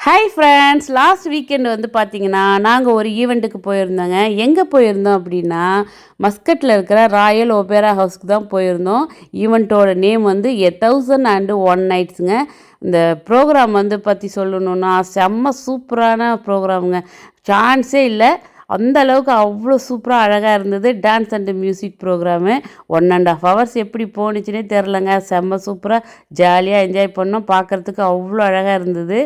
Hi friends, last weekend வந்து பார்த்தீங்கன்னா நாங்கள் ஒரு ஈவெண்ட்டுக்கு போயிருந்தோங்க. எங்கே போயிருந்தோம் அப்படின்னா மஸ்கட்டில் இருக்கிற ராயல் ஒபேரா ஹவுஸ்க்கு தான் போயிருந்தோம். ஈவெண்ட்டோட நேம் வந்து 1001 நைட்ஸுங்க. இந்த ப்ரோக்ராம் வந்து பற்றி சொல்லணுன்னா செம்ம சூப்பரான ப்ரோக்ராமுங்க. சான்ஸே இல்லை, அந்த அளவுக்கு அவ்வளோ சூப்பராக அழகாக இருந்தது. Dance and music programme 1.5 hours எப்படி போணுச்சுன்னே தெரிலங்க. செம்ம சூப்பராக ஜாலியாக என்ஜாய் பண்ணோம். பார்க்குறதுக்கு அவ்வளோ அழகாக இருந்தது.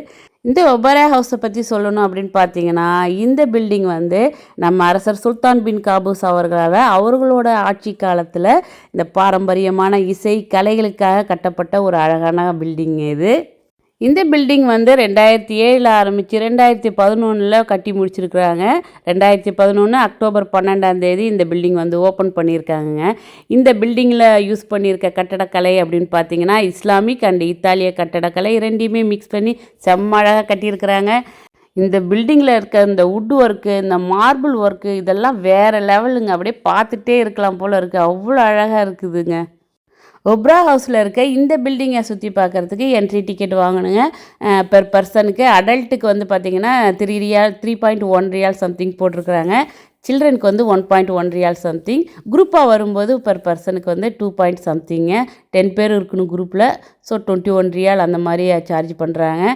இந்த ஒபேரா ஹவுஸை பற்றி சொல்லணும் அப்படின்னு பார்த்தீங்கன்னா, இந்த பில்டிங் வந்து நம்ம அரசர் சுல்தான் பின் காபூஸ் அவர்களால் அவர்களோட ஆட்சி காலத்தில் இந்த பாரம்பரியமான இசை கலைகளுக்காக கட்டப்பட்ட ஒரு அழகான பில்டிங் இது. இந்த பில்டிங் வந்து 2007 ஆரம்பித்து 2011 கட்டி முடிச்சிருக்கிறாங்க. 2011 அக்டோபர் 12 இந்த பில்டிங் வந்து ஓப்பன் பண்ணியிருக்காங்க. இந்த பில்டிங்கில் யூஸ் பண்ணியிருக்க கட்டடக்கலை அப்படின்னு பார்த்தீங்கன்னா இஸ்லாமிக் அண்ட் இத்தாலிய கட்டடக்கலை ரெண்டையுமே மிக்ஸ் பண்ணி செம்ம அழகாக கட்டியிருக்கிறாங்க. இந்த பில்டிங்கில் இருக்க இந்த வுட் ஒர்க்கு, இந்த மார்பிள் ஒர்க்கு இதெல்லாம் வேறு லெவலுங்க. அப்படியே பார்த்துட்டே இருக்கலாம் போல் இருக்குது, அவ்வளோ அழகாக இருக்குதுங்க. ஒப்ரா ஹவுஸில் இருக்க இந்த பில்டிங்கை சுற்றி பார்க்குறதுக்கு என்ட்ரி டிக்கெட் வாங்கணுங்க. பெர் பர்சனுக்கு அடல்ட்டுக்கு வந்து பார்த்திங்கன்னா 3.1 ரியால் சம்திங் போட்டிருக்கிறாங்க. சில்ட்ரனுக்கு வந்து 1.1 ரியால் சம்திங். குரூப்பாக வரும்போது பெர் பர்சனுக்கு வந்து 2 சம்திங்க. 10 பேர் இருக்கணும் குரூப்பில். ஸோ 21 ரியால் அந்த மாதிரி சார்ஜ் பண்ணுறாங்க.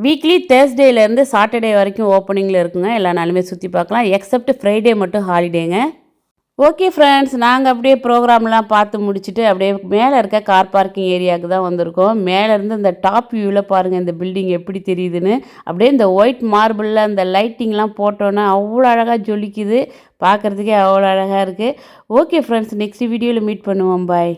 வீக்லி தேர்ஸ்டேலேருந்து சாட்டர்டே வரைக்கும் ஓப்பனிங்கில் இருக்குங்க. எல்லா நாளுமே சுற்றி பார்க்கலாம். எக்ஸப்ட் ஃப்ரைடே மட்டும் ஹாலிடேங்க. ஓகே ஃப்ரெண்ட்ஸ், நாங்கள் அப்படியே ப்ரோக்ராம்லாம் பார்த்து முடிச்சுட்டு அப்படியே மேலே இருக்க கார் பார்க்கிங் ஏரியாவுக்கு தான் வந்திருக்கோம். மேலேருந்து இந்த டாப் வியூவில் பாருங்கள் இந்த பில்டிங் எப்படி தெரியுதுன்னு. அப்படியே இந்த ஒயிட் மார்பிளில் அந்த லைட்டிங்லாம் போட்டோன்னா அவ்வளோ அழகாக ஜொலிக்குது. பார்க்குறதுக்கே அவ்வளோ அழகாக இருக்குது. ஓகே ஃப்ரெண்ட்ஸ், நெக்ஸ்ட் வீடியோவில் மீட் பண்ணுவோம். பாய்.